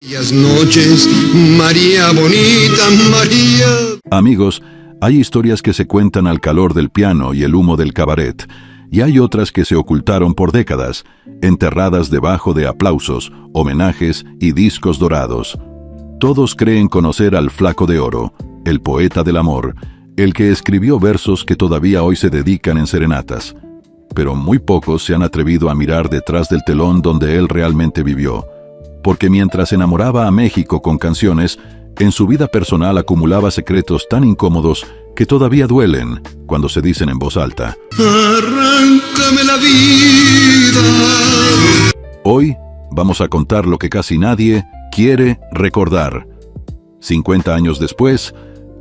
Buenas noches, María bonita, María. Amigos, hay historias que se cuentan al calor del piano y el humo del cabaret, y hay otras que se ocultaron por décadas, enterradas debajo de aplausos, homenajes y discos dorados. Todos creen conocer al Flaco de Oro, el poeta del amor, el que escribió versos que todavía hoy se dedican en serenatas. Pero muy pocos se han atrevido a mirar detrás del telón donde él realmente vivió. Porque mientras enamoraba a México con canciones, en su vida personal acumulaba secretos tan incómodos que todavía duelen cuando se dicen en voz alta. Arráncame la vida. Hoy vamos a contar lo que casi nadie quiere recordar. 50 años después,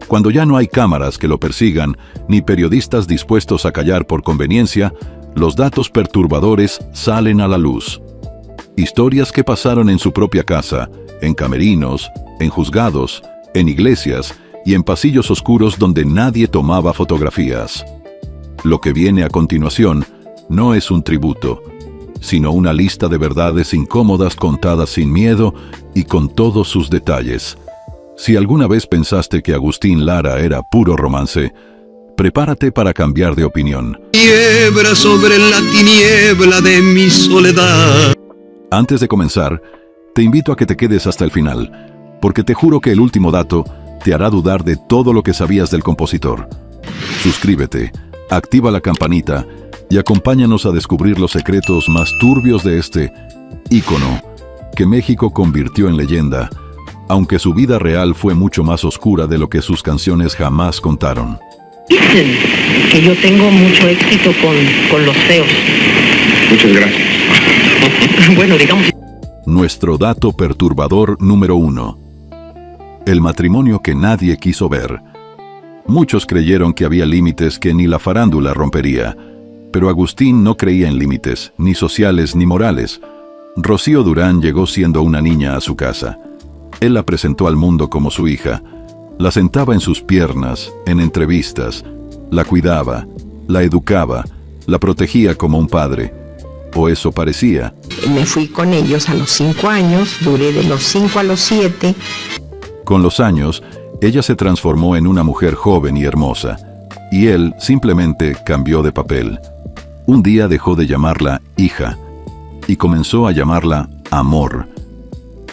cuando ya no hay cámaras que lo persigan, ni periodistas dispuestos a callar por conveniencia, los datos perturbadores salen a la luz. Historias que pasaron en su propia casa, en camerinos, en juzgados, en iglesias y en pasillos oscuros donde nadie tomaba fotografías. Lo que viene a continuación no es un tributo, sino una lista de verdades incómodas contadas sin miedo y con todos sus detalles. Si alguna vez pensaste que Agustín Lara era puro romance, prepárate para cambiar de opinión. Niebla sobre la tiniebla de mi soledad. Antes de comenzar, te invito a que te quedes hasta el final, porque te juro que el último dato te hará dudar de todo lo que sabías del compositor. Suscríbete, activa la campanita y acompáñanos a descubrir los secretos más turbios de este ícono que México convirtió en leyenda, aunque su vida real fue mucho más oscura de lo que sus canciones jamás contaron. Dicen que yo tengo mucho éxito con los feos. Muchas gracias. Bueno, digamos... Nuestro dato perturbador número 1. El matrimonio que nadie quiso ver. Muchos creyeron que había límites que ni la farándula rompería, pero Agustín no creía en límites, ni sociales ni morales. Rocío Durán llegó siendo una niña a su casa. Él la presentó al mundo como su hija. La sentaba en sus piernas, en entrevistas. La cuidaba, la educaba, la protegía como un padre. O eso parecía. Me fui con ellos a los 5 años, duré de los 5 a los 7. Con los años, ella se transformó en una mujer joven y hermosa, y él simplemente cambió de papel. Un día dejó de llamarla hija, y comenzó a llamarla amor.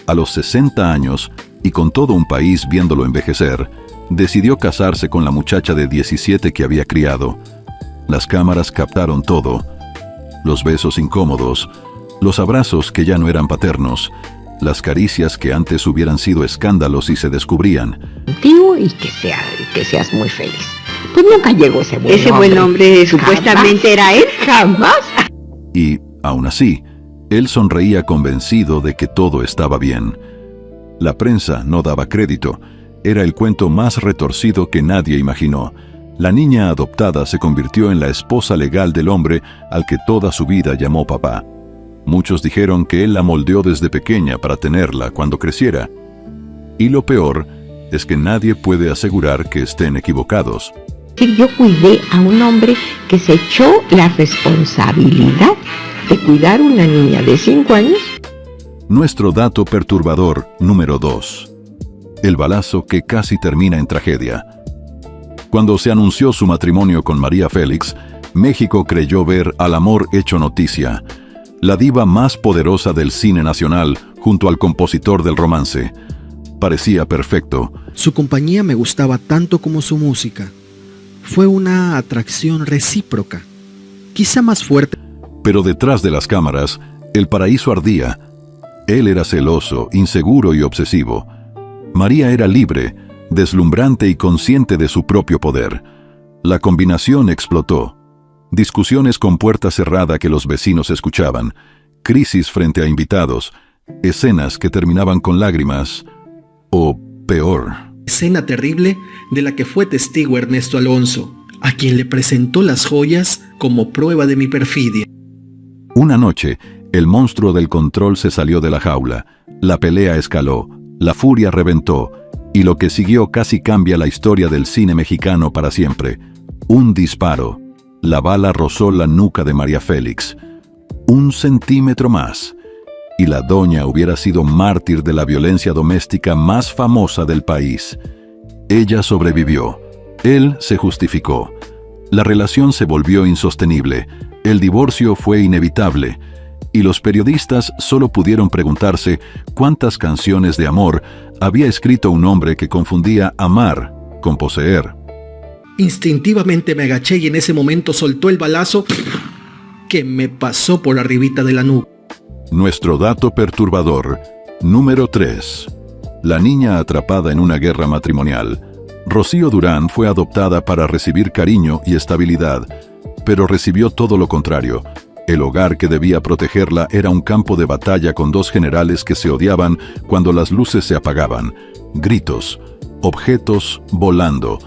A los 60 años, y con todo un país viéndolo envejecer, decidió casarse con la muchacha de 17 que había criado. Las cámaras captaron todo. Los besos incómodos, los abrazos que ya no eran paternos, las caricias que antes hubieran sido escándalos y se descubrían. Contigo y que seas muy feliz. Pues nunca llegó ese buen hombre. Ese buen hombre supuestamente era él. Jamás. Y, aún así, él sonreía convencido de que todo estaba bien. La prensa no daba crédito. Era el cuento más retorcido que nadie imaginó. La niña adoptada se convirtió en la esposa legal del hombre al que toda su vida llamó papá. Muchos dijeron que él la moldeó desde pequeña para tenerla cuando creciera. Y lo peor es que nadie puede asegurar que estén equivocados. Yo cuidé a un hombre que se echó la responsabilidad de cuidar a una niña de 5 años. Nuestro dato perturbador número 2. El balazo que casi termina en tragedia. Cuando se anunció su matrimonio con María Félix, México creyó ver al amor hecho noticia, la diva más poderosa del cine nacional junto al compositor del romance. Parecía perfecto. Su compañía me gustaba tanto como su música. Fue una atracción recíproca, quizá más fuerte. Pero detrás de las cámaras, el paraíso ardía. Él era celoso, inseguro y obsesivo. María era libre, deslumbrante y consciente de su propio poder. La combinación explotó. Discusiones con puerta cerrada que los vecinos escuchaban, crisis frente a invitados, escenas que terminaban con lágrimas, o peor. Escena terrible de la que fue testigo Ernesto Alonso, a quien le presentó las joyas como prueba de mi perfidia. Una noche, el monstruo del control se salió de la jaula, la pelea escaló, la furia reventó, y lo que siguió casi cambia la historia del cine mexicano para siempre. Un disparo. La bala rozó la nuca de María Félix. 1 centímetro más. y la doña hubiera sido mártir de la violencia doméstica más famosa del país. Ella sobrevivió. Él se justificó. La relación se volvió insostenible. El divorcio fue inevitable. Y los periodistas solo pudieron preguntarse cuántas canciones de amor había escrito un hombre que confundía amar con poseer. Instintivamente me agaché y en ese momento soltó el balazo que me pasó por arribita de la nuca. Nuestro dato perturbador, número 3. La niña atrapada en una guerra matrimonial. Rocío Durán fue adoptada para recibir cariño y estabilidad, pero recibió todo lo contrario. El hogar que debía protegerla era un campo de batalla con dos generales que se odiaban cuando las luces se apagaban. Gritos, objetos volando,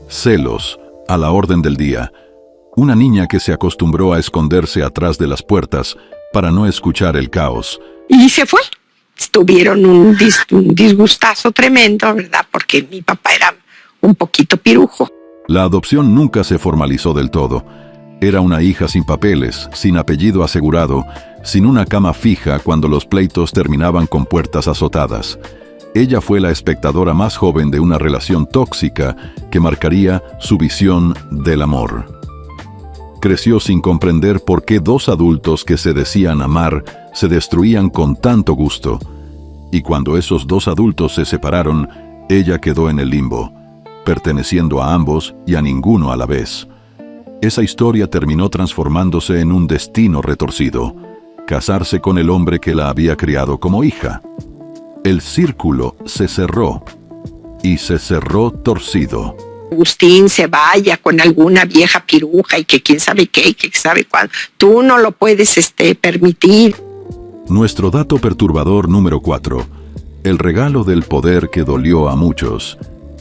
celos a la orden del día. Una niña que se acostumbró a esconderse atrás de las puertas para no escuchar el caos. Y se fue. Tuvieron un disgustazo tremendo, ¿verdad? Porque mi papá era un poquito pirujo. La adopción nunca se formalizó del todo. Era una hija sin papeles, sin apellido asegurado, sin una cama fija cuando los pleitos terminaban con puertas azotadas. Ella fue la espectadora más joven de una relación tóxica que marcaría su visión del amor. Creció sin comprender por qué dos adultos que se decían amar se destruían con tanto gusto. Y cuando esos dos adultos se separaron, ella quedó en el limbo, perteneciendo a ambos y a ninguno a la vez. Esa historia terminó transformándose en un destino retorcido: casarse con el hombre que la había criado como hija. El círculo se cerró, y se cerró torcido. Agustín se vaya con alguna vieja piruja y que quién sabe qué, que sabe cuándo. Tú no lo puedes permitir. Nuestro dato perturbador número 4. El regalo del poder que dolió a muchos.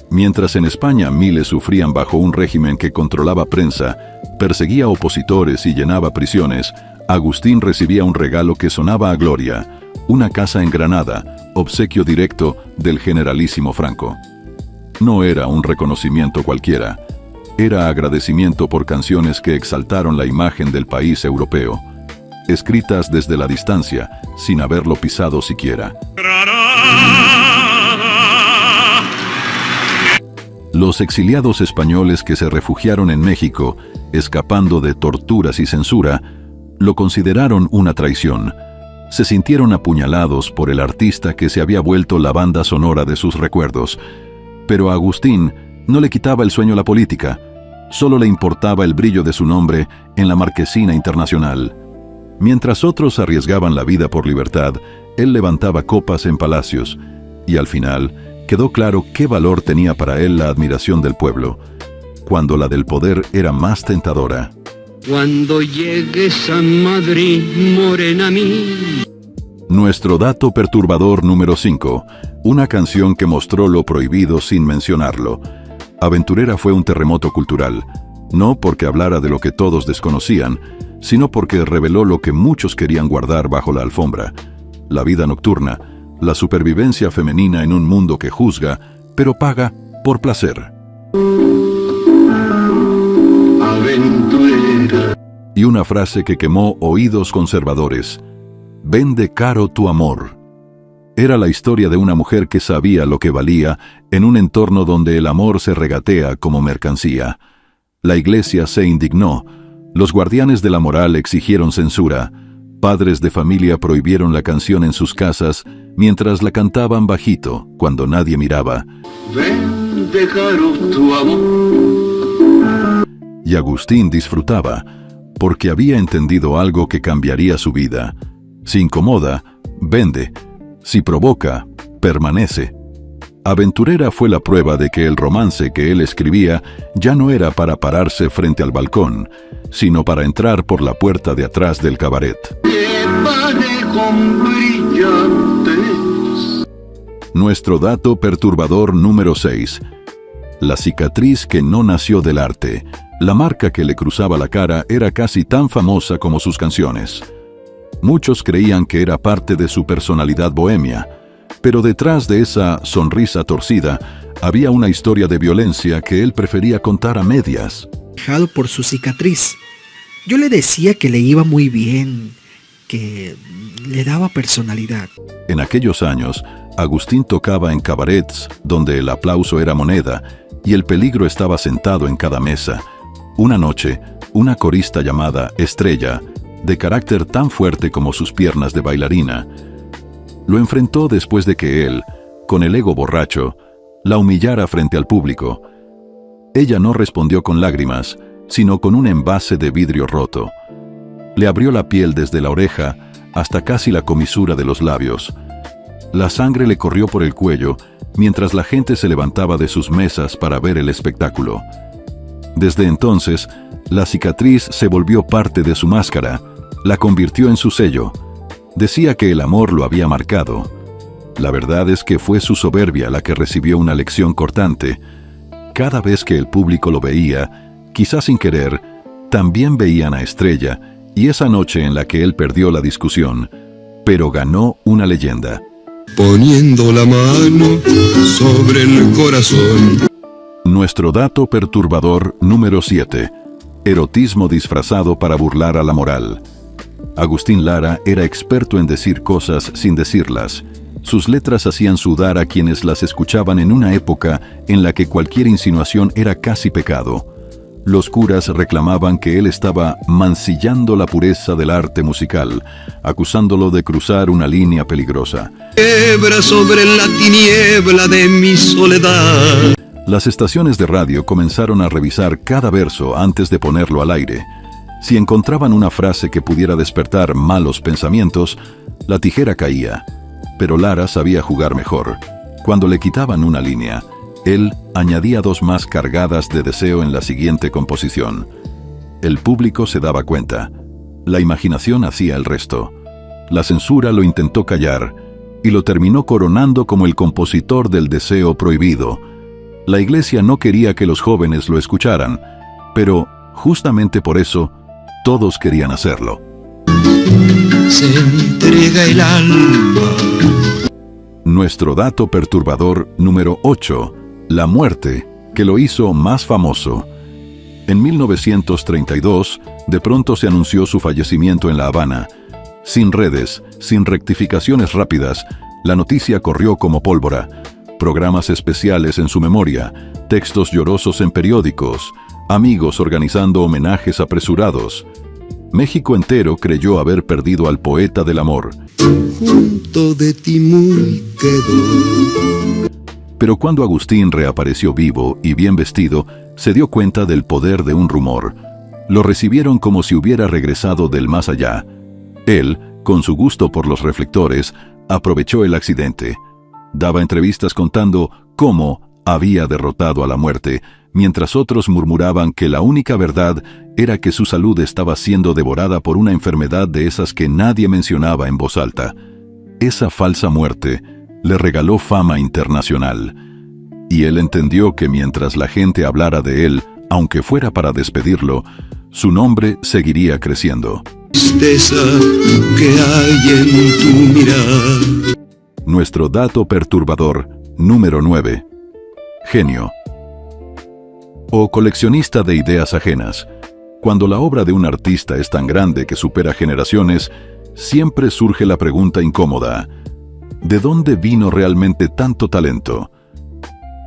Mientras en España miles sufrían bajo un régimen que controlaba prensa, perseguía opositores y llenaba prisiones, Agustín recibía un regalo que sonaba a gloria: una casa en Granada, obsequio directo del generalísimo Franco. No era un reconocimiento cualquiera, era agradecimiento por canciones que exaltaron la imagen del país europeo, escritas desde la distancia, sin haberlo pisado siquiera. Los exiliados españoles que se refugiaron en México, escapando de torturas y censura, lo consideraron una traición. Se sintieron apuñalados por el artista que se había vuelto la banda sonora de sus recuerdos. Pero a Agustín no le quitaba el sueño la política, solo le importaba el brillo de su nombre en la marquesina internacional. Mientras otros arriesgaban la vida por libertad, él levantaba copas en palacios, y al final quedó claro qué valor tenía para él la admiración del pueblo, cuando la del poder era más tentadora. Cuando llegues a Madrid, morena mía. Nuestro dato perturbador número 5. Una canción que mostró lo prohibido sin mencionarlo. Aventurera fue un terremoto cultural, no porque hablara de lo que todos desconocían, sino porque reveló lo que muchos querían guardar bajo la alfombra: la vida nocturna, la supervivencia femenina en un mundo que juzga, pero paga por placer. Aventurera. Y una frase que quemó oídos conservadores: vende caro tu amor. Era la historia de una mujer que sabía lo que valía en un entorno donde el amor se regatea como mercancía. La iglesia se indignó, los guardianes de la moral exigieron censura, padres de familia prohibieron la canción en sus casas mientras la cantaban bajito cuando nadie miraba. Vende caro tu amor. Y Agustín disfrutaba, porque había entendido algo que cambiaría su vida. Si incomoda, vende. Si provoca, permanece. Aventurera fue la prueba de que el romance que él escribía ya no era para pararse frente al balcón, sino para entrar por la puerta de atrás del cabaret. Llévate con brillantes. Nuestro dato perturbador número 6. La cicatriz que no nació del arte. La marca que le cruzaba la cara era casi tan famosa como sus canciones. Muchos creían que era parte de su personalidad bohemia, pero detrás de esa sonrisa torcida había una historia de violencia que él prefería contar a medias. Dejado por su cicatriz. Yo le decía que le iba muy bien, que le daba personalidad. En aquellos años, Agustín tocaba en cabarets donde el aplauso era moneda y el peligro estaba sentado en cada mesa. Una noche, una corista llamada Estrella, de carácter tan fuerte como sus piernas de bailarina, lo enfrentó después de que él, con el ego borracho, la humillara frente al público. Ella no respondió con lágrimas, sino con un envase de vidrio roto. Le abrió la piel desde la oreja hasta casi la comisura de los labios. La sangre le corrió por el cuello mientras la gente se levantaba de sus mesas para ver el espectáculo. Desde entonces, la cicatriz se volvió parte de su máscara, la convirtió en su sello. Decía que el amor lo había marcado. La verdad es que fue su soberbia la que recibió una lección cortante. Cada vez que el público lo veía, quizás sin querer, también veían a Estrella, y esa noche en la que él perdió la discusión, pero ganó una leyenda. Poniendo la mano sobre el corazón. Nuestro dato perturbador número 7. Erotismo disfrazado para burlar a la moral. Agustín Lara era experto en decir cosas sin decirlas. Sus letras hacían sudar a quienes las escuchaban en una época en la que cualquier insinuación era casi pecado. Los curas reclamaban que él estaba mancillando la pureza del arte musical, acusándolo de cruzar una línea peligrosa. Hebra sobre la tiniebla de mi soledad. Las estaciones de radio comenzaron a revisar cada verso antes de ponerlo al aire. Si encontraban una frase que pudiera despertar malos pensamientos, la tijera caía. Pero Lara sabía jugar mejor. Cuando le quitaban una línea, él añadía 2 más cargadas de deseo en la siguiente composición. El público se daba cuenta. La imaginación hacía el resto. La censura lo intentó callar y lo terminó coronando como el compositor del deseo prohibido. La iglesia no quería que los jóvenes lo escucharan, pero justamente por eso, todos querían hacerlo. Se entrega el alma. Nuestro dato perturbador número 8. La muerte, que lo hizo más famoso. En 1932, de pronto se anunció su fallecimiento en La Habana. Sin redes, sin rectificaciones rápidas, la noticia corrió como pólvora. Programas especiales en su memoria, textos llorosos en periódicos, amigos organizando homenajes apresurados. México entero creyó haber perdido al poeta del amor. Junto de ti muy quedó. Pero cuando Agustín reapareció vivo y bien vestido, se dio cuenta del poder de un rumor. Lo recibieron como si hubiera regresado del más allá. Él, con su gusto por los reflectores, aprovechó el accidente. Daba entrevistas contando cómo había derrotado a la muerte, mientras otros murmuraban que la única verdad era que su salud estaba siendo devorada por una enfermedad de esas que nadie mencionaba en voz alta. Esa falsa muerte le regaló fama internacional, y él entendió que mientras la gente hablara de él, aunque fuera para despedirlo, su nombre seguiría creciendo. Tristeza que hay en tu mirar. Nuestro dato perturbador número 9. Genio. O coleccionista de ideas ajenas. Cuando la obra de un artista es tan grande que supera generaciones, siempre surge la pregunta incómoda: ¿de dónde vino realmente tanto talento?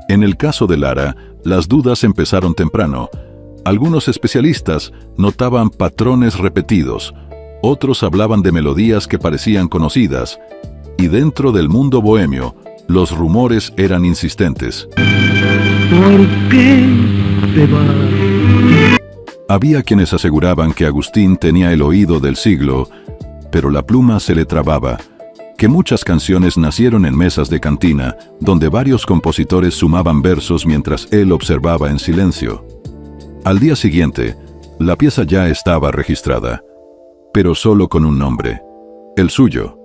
En el caso de Lara, las dudas empezaron temprano. Algunos especialistas notaban patrones repetidos, otros hablaban de melodías que parecían conocidas, y dentro del mundo bohemio, los rumores eran insistentes. ¿Por qué te vas? Había quienes aseguraban que Agustín tenía el oído del siglo, pero la pluma se le trababa, que muchas canciones nacieron en mesas de cantina, donde varios compositores sumaban versos mientras él observaba en silencio. Al día siguiente, la pieza ya estaba registrada, pero solo con un nombre, el suyo.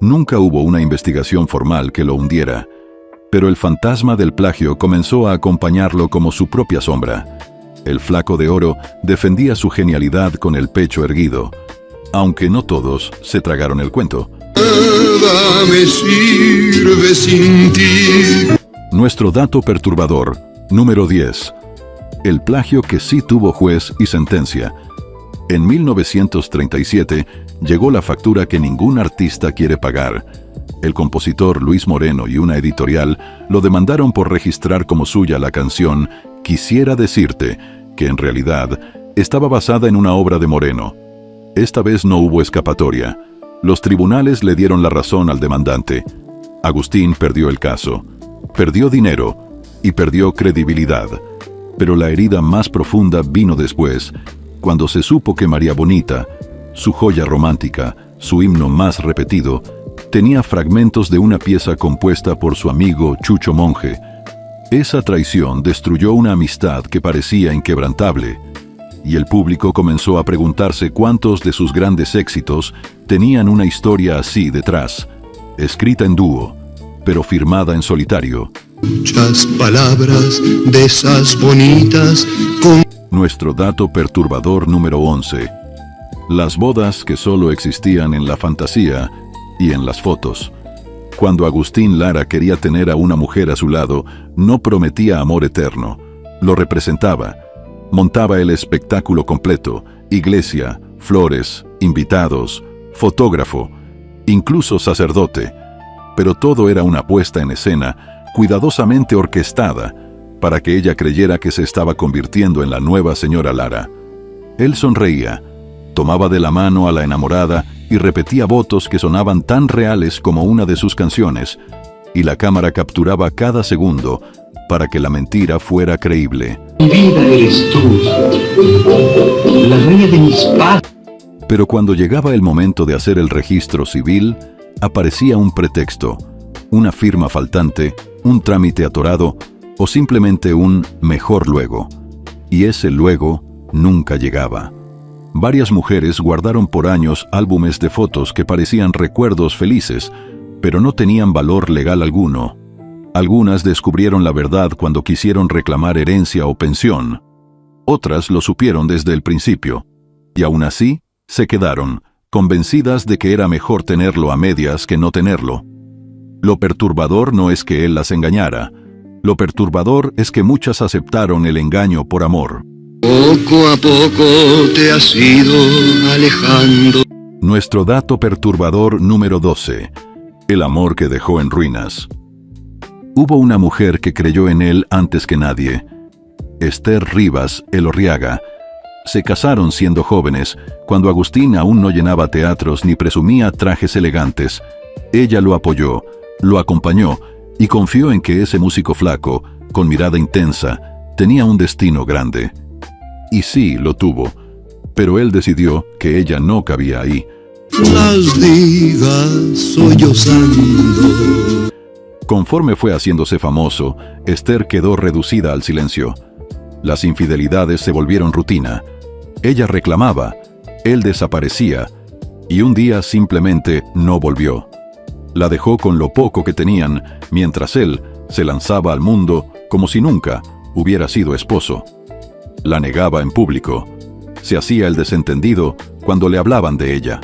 Nunca hubo una investigación formal que lo hundiera, pero el fantasma del plagio comenzó a acompañarlo como su propia sombra. El Flaco de Oro defendía su genialidad con el pecho erguido, aunque no todos se tragaron el cuento. Nada me sirve sin ti. Nuestro dato perturbador número 10. El plagio que sí tuvo juez y sentencia. En 1937, llegó la factura que ningún artista quiere pagar. El compositor Luis Moreno y una editorial lo demandaron por registrar como suya la canción Quisiera decirte, que en realidad estaba basada en una obra de Moreno. Esta vez no hubo escapatoria. Los tribunales le dieron la razón al demandante. Agustín perdió el caso, perdió dinero y perdió credibilidad. Pero la herida más profunda vino después, cuando se supo que María Bonita, su joya romántica, su himno más repetido, tenía fragmentos de una pieza compuesta por su amigo Chucho Monge. Esa traición destruyó una amistad que parecía inquebrantable, y el público comenzó a preguntarse cuántos de sus grandes éxitos tenían una historia así detrás, escrita en dúo, pero firmada en solitario. Muchas palabras de esas bonitas con... Nuestro dato perturbador número 11. Las bodas que solo existían en la fantasía y en las fotos. Cuando Agustín Lara quería tener a una mujer a su lado, no prometía amor eterno, lo representaba. Montaba el espectáculo completo, iglesia, flores, invitados, fotógrafo, incluso sacerdote. Pero todo era una puesta en escena, cuidadosamente orquestada, para que ella creyera que se estaba convirtiendo en la nueva señora Lara. Él sonreía, tomaba de la mano a la enamorada y repetía votos que sonaban tan reales como una de sus canciones, y la cámara capturaba cada segundo para que la mentira fuera creíble. Mi vida eres tú, la dueña de mis padres. Pero cuando llegaba el momento de hacer el registro civil, aparecía un pretexto, una firma faltante, un trámite atorado o simplemente un mejor luego. Y ese luego nunca llegaba. Varias mujeres guardaron por años álbumes de fotos que parecían recuerdos felices, pero no tenían valor legal alguno. Algunas descubrieron la verdad cuando quisieron reclamar herencia o pensión. Otras lo supieron desde el principio, y aún así se quedaron, convencidas de que era mejor tenerlo a medias que no tenerlo. Lo perturbador no es que él las engañara. Lo perturbador es que muchas aceptaron el engaño por amor. Poco a poco te has ido alejando. Nuestro dato perturbador número 12. El amor que dejó en ruinas. Hubo una mujer que creyó en él antes que nadie. Esther Rivas Elorriaga. Se casaron siendo jóvenes, cuando Agustín aún no llenaba teatros ni presumía trajes elegantes. Ella lo apoyó, lo acompañó y confió en que ese músico flaco, con mirada intensa, tenía un destino grande. Y sí, lo tuvo, pero él decidió que ella no cabía ahí. Las digas sollozando. Conforme fue haciéndose famoso, Esther quedó reducida al silencio. Las infidelidades se volvieron rutina. Ella reclamaba, él desaparecía, y un día simplemente no volvió. La dejó con lo poco que tenían, mientras él se lanzaba al mundo como si nunca hubiera sido esposo. La negaba en público. Se hacía el desentendido cuando le hablaban de ella.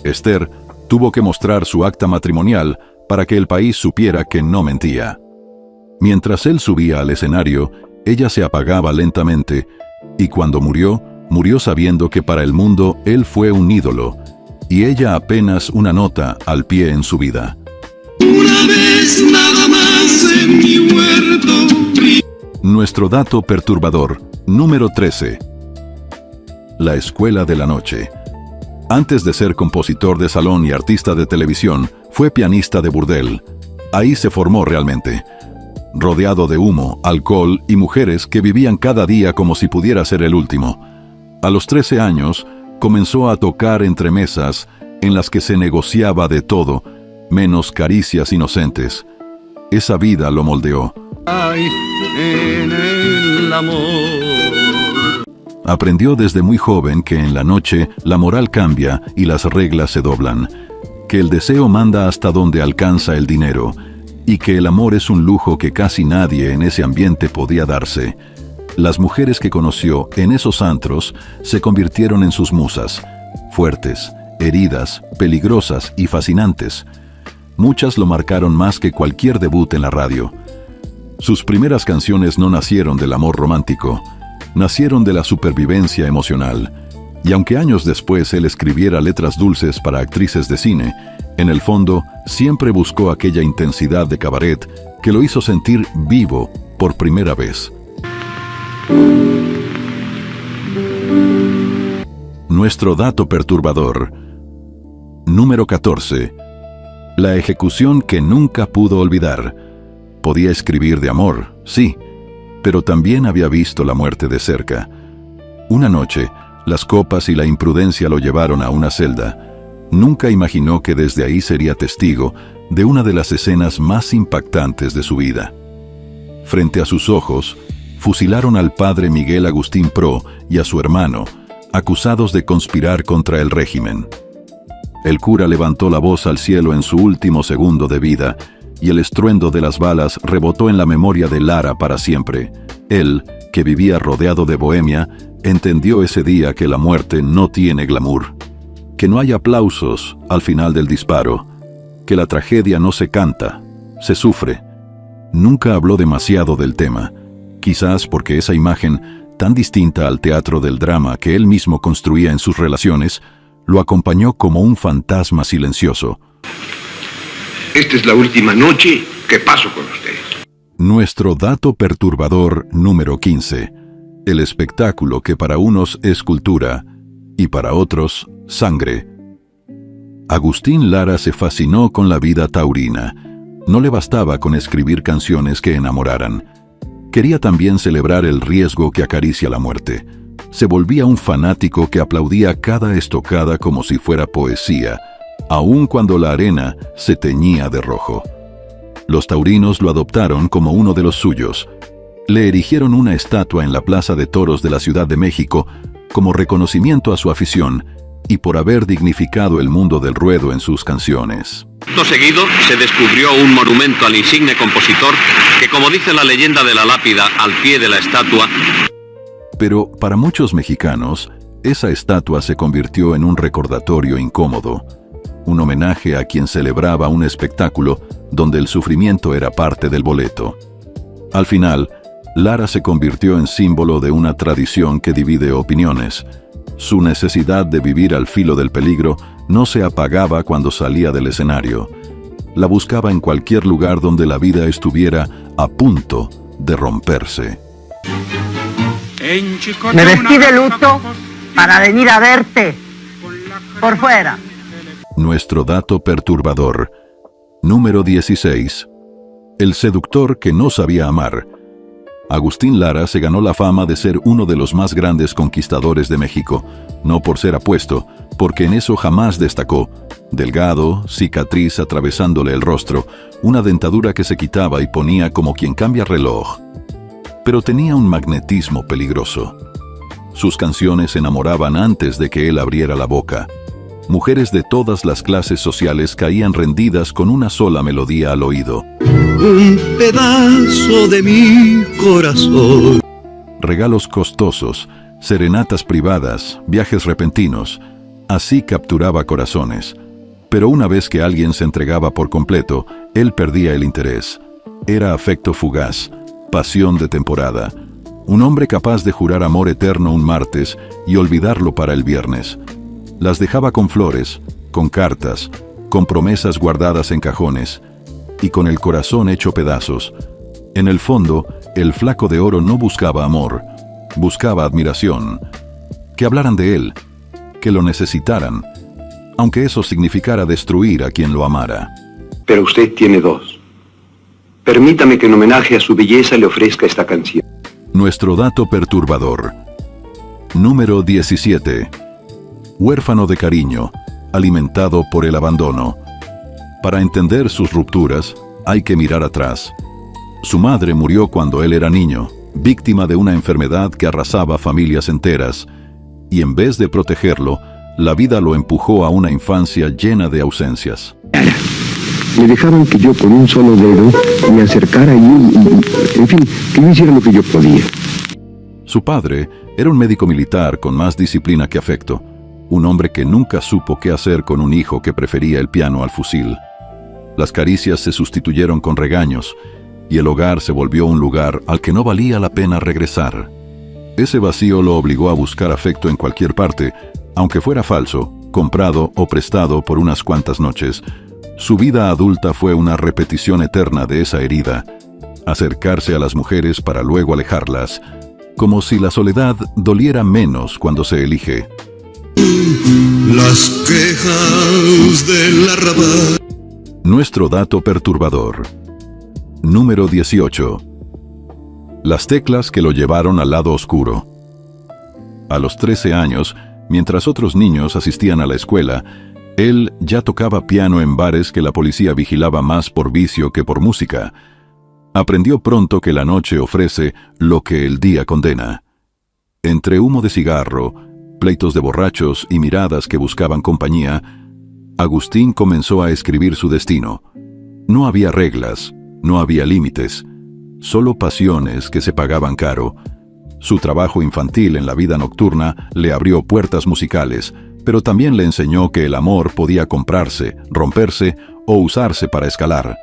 Esther tuvo que mostrar su acta matrimonial para que el país supiera que no mentía. Mientras él subía al escenario, ella se apagaba lentamente, y cuando murió, murió sabiendo que para el mundo él fue un ídolo, y ella apenas una nota al pie en su vida. Una vez nada más en mi huerto. Nuestro dato perturbador, número 13. La escuela de la noche. Antes de ser compositor de salón y artista de televisión, fue pianista de burdel. Ahí se formó realmente. Rodeado de humo, alcohol y mujeres que vivían cada día como si pudiera ser el último. A los 13 años, comenzó a tocar entre mesas en las que se negociaba de todo, menos caricias inocentes. Esa vida lo moldeó. Ay, en el amor. Aprendió desde muy joven que en la noche la moral cambia y las reglas se doblan, que el deseo manda hasta donde alcanza el dinero, y que el amor es un lujo que casi nadie en ese ambiente podía darse. Las mujeres que conoció en esos antros se convirtieron en sus musas, fuertes, heridas, peligrosas y fascinantes. Muchas lo marcaron más que cualquier debut en la radio. Sus primeras canciones no nacieron del amor romántico, nacieron de la supervivencia emocional. Y aunque años después él escribiera letras dulces para actrices de cine, en el fondo siempre buscó aquella intensidad de cabaret que lo hizo sentir vivo por primera vez. Nuestro dato perturbador. Número 14. La ejecución que nunca pudo olvidar. Podía escribir de amor, sí, pero también había visto la muerte de cerca. Una noche, las copas y la imprudencia lo llevaron a una celda. Nunca imaginó que desde ahí sería testigo de una de las escenas más impactantes de su vida. Frente a sus ojos, fusilaron al padre Miguel Agustín Pro y a su hermano, acusados de conspirar contra el régimen. El cura levantó la voz al cielo en su último segundo de vida, y el estruendo de las balas rebotó en la memoria de Lara para siempre. Él, que vivía rodeado de bohemia, entendió ese día que la muerte no tiene glamour, que no hay aplausos al final del disparo, que la tragedia no se canta, se sufre. Nunca habló demasiado del tema, quizás porque esa imagen, tan distinta al teatro del drama que él mismo construía en sus relaciones, lo acompañó como un fantasma silencioso. Esta es la última noche que paso con ustedes. Nuestro dato perturbador número 15. El espectáculo que para unos es cultura y para otros sangre. Agustín Lara se fascinó con la vida taurina. No le bastaba con escribir canciones que enamoraran. Quería también celebrar el riesgo que acaricia la muerte. Se volvía un fanático que aplaudía cada estocada como si fuera poesía, aun cuando la arena se teñía de rojo. Los taurinos lo adoptaron como uno de los suyos. Le erigieron una estatua en la Plaza de Toros de la Ciudad de México como reconocimiento a su afición y por haber dignificado el mundo del ruedo en sus canciones. Acto seguido, se descubrió un monumento al insigne compositor que, como dice la leyenda de la lápida al pie de la estatua... Pero para muchos mexicanos, esa estatua se convirtió en un recordatorio incómodo, un homenaje a quien celebraba un espectáculo donde el sufrimiento era parte del boleto. Al final, Lara se convirtió en símbolo de una tradición que divide opiniones. Su necesidad de vivir al filo del peligro no se apagaba cuando salía del escenario. La buscaba en cualquier lugar donde la vida estuviera a punto de romperse. Me vestí de luto para venir a verte por fuera. Nuestro dato perturbador. Número 16. El seductor que no sabía amar. Agustín Lara se ganó la fama de ser uno de los más grandes conquistadores de México, no por ser apuesto, porque en eso jamás destacó. Delgado, cicatriz atravesándole el rostro, una dentadura que se quitaba y ponía como quien cambia reloj. Pero tenía un magnetismo peligroso. Sus canciones enamoraban antes de que él abriera la boca. Mujeres de todas las clases sociales caían rendidas con una sola melodía al oído. Un pedazo de mi corazón. Regalos costosos, serenatas privadas, viajes repentinos. Así capturaba corazones. Pero una vez que alguien se entregaba por completo, él perdía el interés. Era afecto fugaz, pasión de temporada. Un hombre capaz de jurar amor eterno un martes y olvidarlo para el viernes. Las dejaba con flores, con cartas, con promesas guardadas en cajones y con el corazón hecho pedazos. En el fondo, el flaco de oro no buscaba amor, buscaba admiración. Que hablaran de él, que lo necesitaran, aunque eso significara destruir a quien lo amara. Pero usted tiene dos. Permítame que en homenaje a su belleza le ofrezca esta canción. Nuestro dato perturbador. Número 17. Huérfano de cariño, alimentado por el abandono. Para entender sus rupturas, hay que mirar atrás. Su madre murió cuando él era niño, víctima de una enfermedad que arrasaba familias enteras, y en vez de protegerlo, la vida lo empujó a una infancia llena de ausencias. Me dejaban que yo con un solo dedo me acercara y en fin, que yo hiciera lo que yo podía. Su padre era un médico militar con más disciplina que afecto, un hombre que nunca supo qué hacer con un hijo que prefería el piano al fusil. Las caricias se sustituyeron con regaños, y el hogar se volvió un lugar al que no valía la pena regresar. Ese vacío lo obligó a buscar afecto en cualquier parte, aunque fuera falso, comprado o prestado por unas cuantas noches. Su vida adulta fue una repetición eterna de esa herida, acercarse a las mujeres para luego alejarlas, como si la soledad doliera menos cuando se elige. Las quejas del arrabal. Nuestro dato perturbador. Número 18. Las teclas que lo llevaron al lado oscuro. A los 13 años, mientras otros niños asistían a la escuela, él ya tocaba piano en bares que la policía vigilaba más por vicio que por música. Aprendió pronto que la noche ofrece lo que el día condena. Entre humo de cigarro, pleitos de borrachos y miradas que buscaban compañía, Agustín comenzó a escribir su destino. No había reglas, no había límites, solo pasiones que se pagaban caro. Su trabajo infantil en la vida nocturna le abrió puertas musicales, pero también le enseñó que el amor podía comprarse, romperse o usarse para escalar.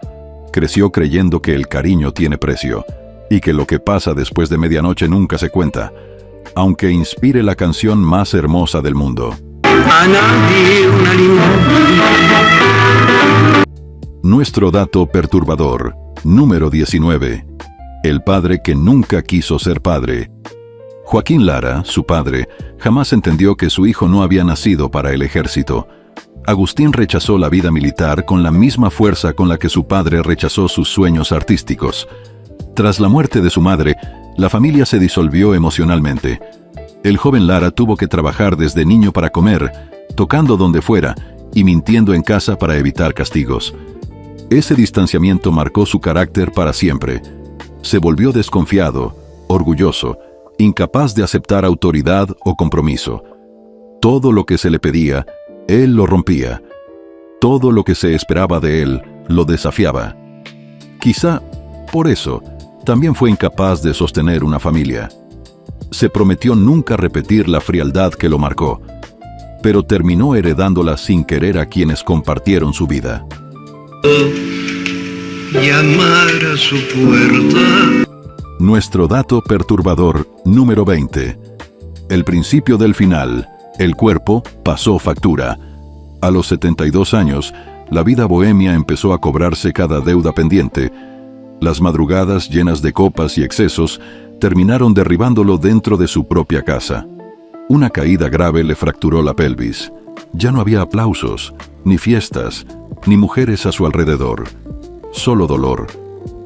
Creció creyendo que el cariño tiene precio, y que lo que pasa después de medianoche nunca se cuenta, aunque inspire la canción más hermosa del mundo. Nuestro dato perturbador. Número 19. El padre que nunca quiso ser padre. Joaquín Lara, su padre, jamás entendió que su hijo no había nacido para el ejército. Agustín rechazó la vida militar con la misma fuerza con la que su padre rechazó sus sueños artísticos. Tras la muerte de su madre, la familia se disolvió emocionalmente. El joven Lara tuvo que trabajar desde niño para comer, tocando donde fuera y mintiendo en casa para evitar castigos. Ese distanciamiento marcó su carácter para siempre. Se volvió desconfiado, orgulloso, incapaz de aceptar autoridad o compromiso. Todo lo que se le pedía, él lo rompía. Todo lo que se esperaba de él, lo desafiaba. Quizá, por eso, también fue incapaz de sostener una familia. Se prometió nunca repetir la frialdad que lo marcó, pero terminó heredándola sin querer a quienes compartieron su vida. Llamar a su puerta. Nuestro dato perturbador número 20. El principio del final. El cuerpo pasó factura. A los 72 años, la vida bohemia empezó a cobrarse cada deuda pendiente. Las madrugadas llenas de copas y excesos terminaron derribándolo dentro de su propia casa. Una caída grave le fracturó la pelvis. Ya no había aplausos, ni fiestas, ni mujeres a su alrededor. Solo dolor.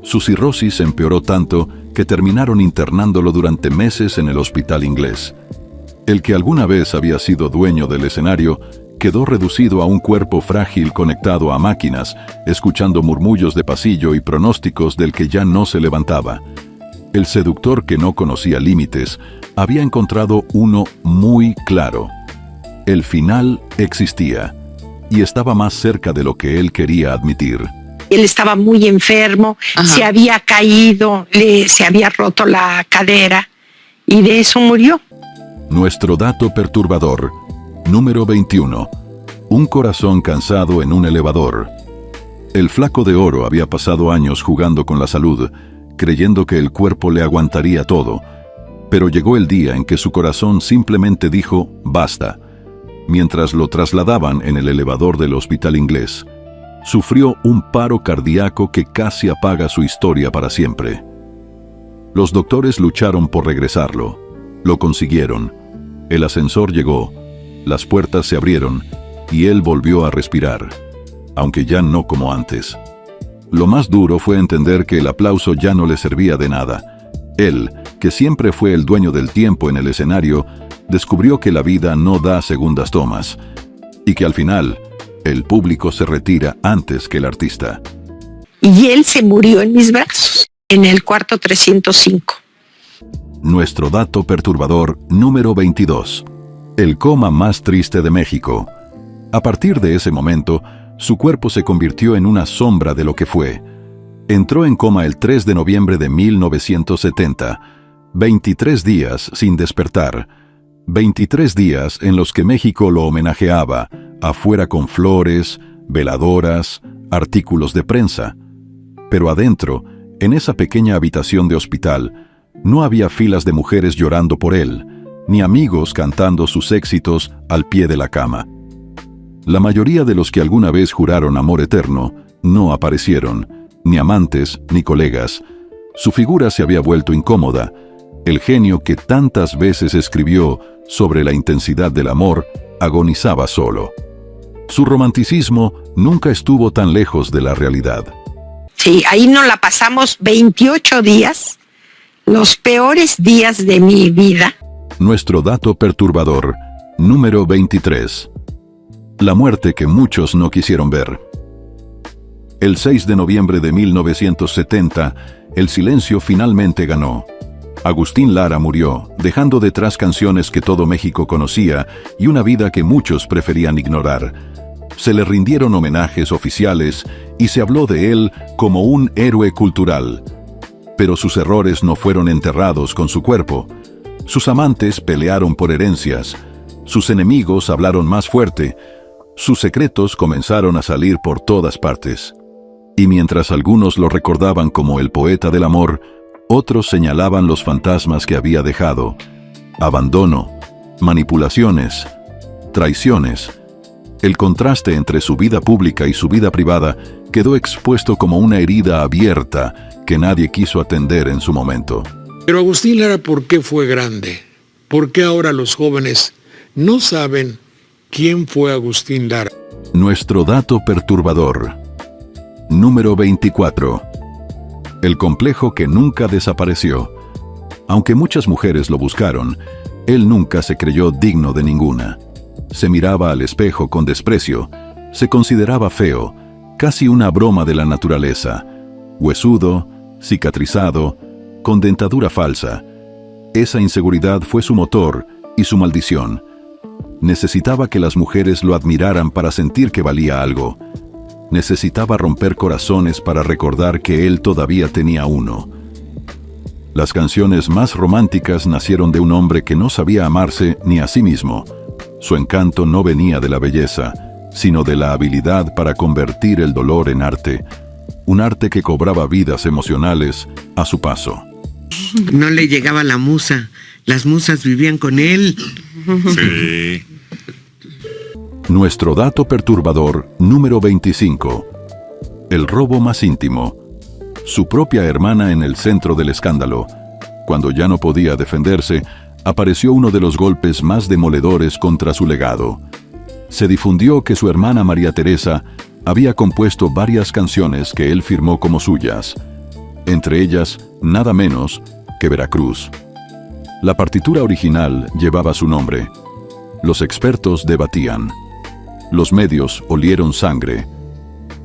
Su cirrosis empeoró tanto que terminaron internándolo durante meses en el hospital inglés. El que alguna vez había sido dueño del escenario quedó reducido a un cuerpo frágil conectado a máquinas, escuchando murmullos de pasillo y pronósticos del que ya no se levantaba. El seductor que no conocía límites había encontrado uno muy claro. El final existía, y estaba más cerca de lo que él quería admitir. Él estaba muy enfermo, se había caído, se había roto la cadera y de eso murió. Nuestro dato perturbador. Número 21. Un corazón cansado en un elevador. El flaco de oro había pasado años jugando con la salud, creyendo que el cuerpo le aguantaría todo, pero llegó el día en que su corazón simplemente dijo basta. Mientras lo trasladaban en el elevador del hospital inglés, sufrió un paro cardíaco que casi apaga su historia para siempre. Los doctores lucharon por regresarlo. Lo consiguieron. El ascensor llegó, las puertas se abrieron y él volvió a respirar, aunque ya no como antes. Lo más duro fue entender que el aplauso ya no le servía de nada. Él, que siempre fue el dueño del tiempo en el escenario, descubrió que la vida no da segundas tomas y que al final el público se retira antes que el artista. Y él se murió en mis brazos, en el cuarto 305. Nuestro dato perturbador número 22. El coma más triste de México. A partir de ese momento, su cuerpo se convirtió en una sombra de lo que fue. Entró en coma el 3 de noviembre de 1970. 23 días sin despertar. 23 días en los que México lo homenajeaba, afuera con flores, veladoras, artículos de prensa. Pero adentro, en esa pequeña habitación de hospital, No había filas de mujeres llorando por él, ni amigos cantando sus éxitos al pie de la cama. La mayoría de los que alguna vez juraron amor eterno no aparecieron, ni amantes ni colegas. Su figura se había vuelto incómoda. El genio que tantas veces escribió sobre la intensidad del amor agonizaba solo. Su romanticismo nunca estuvo tan lejos de la realidad. Sí, ahí nos la pasamos 28 días, los peores días de mi vida. Nuestro dato perturbador, número 23. La muerte que muchos no quisieron ver. El 6 de noviembre de 1970, el silencio finalmente ganó. Agustín Lara murió, dejando detrás canciones que todo México conocía y una vida que muchos preferían ignorar. Se le rindieron homenajes oficiales y se habló de él como un héroe cultural. Pero sus errores no fueron enterrados con su cuerpo. Sus amantes pelearon por herencias. Sus enemigos hablaron más fuerte. Sus secretos comenzaron a salir por todas partes. Y mientras algunos lo recordaban como el poeta del amor, otros señalaban los fantasmas que había dejado: abandono, manipulaciones, traiciones. El contraste entre su vida pública y su vida privada quedó expuesto como una herida abierta que nadie quiso atender en su momento. Pero Agustín Lara, ¿por qué fue grande? ¿Por qué ahora los jóvenes no saben quién fue Agustín Lara? Nuestro dato perturbador. Número 24. El complejo que nunca desapareció. Aunque muchas mujeres lo buscaron, él nunca se creyó digno de ninguna. Se miraba al espejo con desprecio, se consideraba feo, casi una broma de la naturaleza, huesudo, cicatrizado, con dentadura falsa. Esa inseguridad fue su motor y su maldición. Necesitaba que las mujeres lo admiraran para sentir que valía algo. Necesitaba romper corazones para recordar que él todavía tenía uno. Las canciones más románticas nacieron de un hombre que no sabía amarse ni a sí mismo. Su encanto no venía de la belleza, sino de la habilidad para convertir el dolor en arte. Un arte que cobraba vidas emocionales a su paso. No le llegaba la musa. Las musas vivían con él. Sí. Nuestro dato perturbador, número 25. El robo más íntimo. Su propia hermana en el centro del escándalo. Cuando ya no podía defenderse, apareció uno de los golpes más demoledores contra su legado. Se difundió que su hermana María Teresa había compuesto varias canciones que él firmó como suyas. Entre ellas, nada menos que Veracruz. La partitura original llevaba su nombre. Los expertos debatían. Los medios olieron sangre.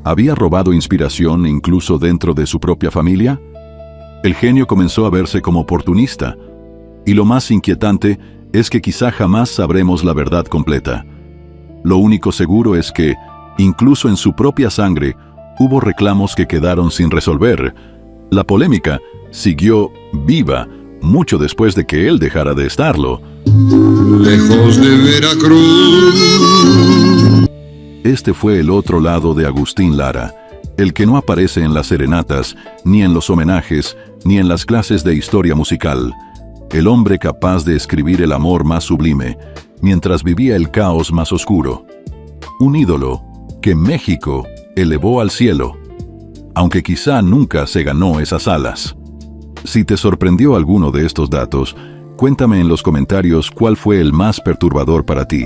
¿Había robado inspiración incluso dentro de su propia familia? El genio comenzó a verse como oportunista. Y lo más inquietante es que quizá jamás sabremos la verdad completa. Lo único seguro es que, incluso en su propia sangre, hubo reclamos que quedaron sin resolver. La polémica siguió viva mucho después de que él dejara de estarlo. Lejos de Veracruz. Este fue el otro lado de Agustín Lara, el que no aparece en las serenatas, ni en los homenajes, ni en las clases de historia musical. El hombre capaz de escribir el amor más sublime, mientras vivía el caos más oscuro. Un ídolo que México elevó al cielo, aunque quizá nunca se ganó esas alas. Si te sorprendió alguno de estos datos, cuéntame en los comentarios cuál fue el más perturbador para ti.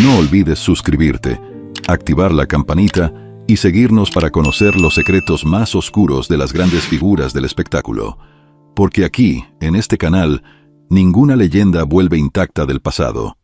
No olvides suscribirte, activar la campanita y seguirnos para conocer los secretos más oscuros de las grandes figuras del espectáculo. Porque aquí, en este canal, ninguna leyenda vuelve intacta del pasado.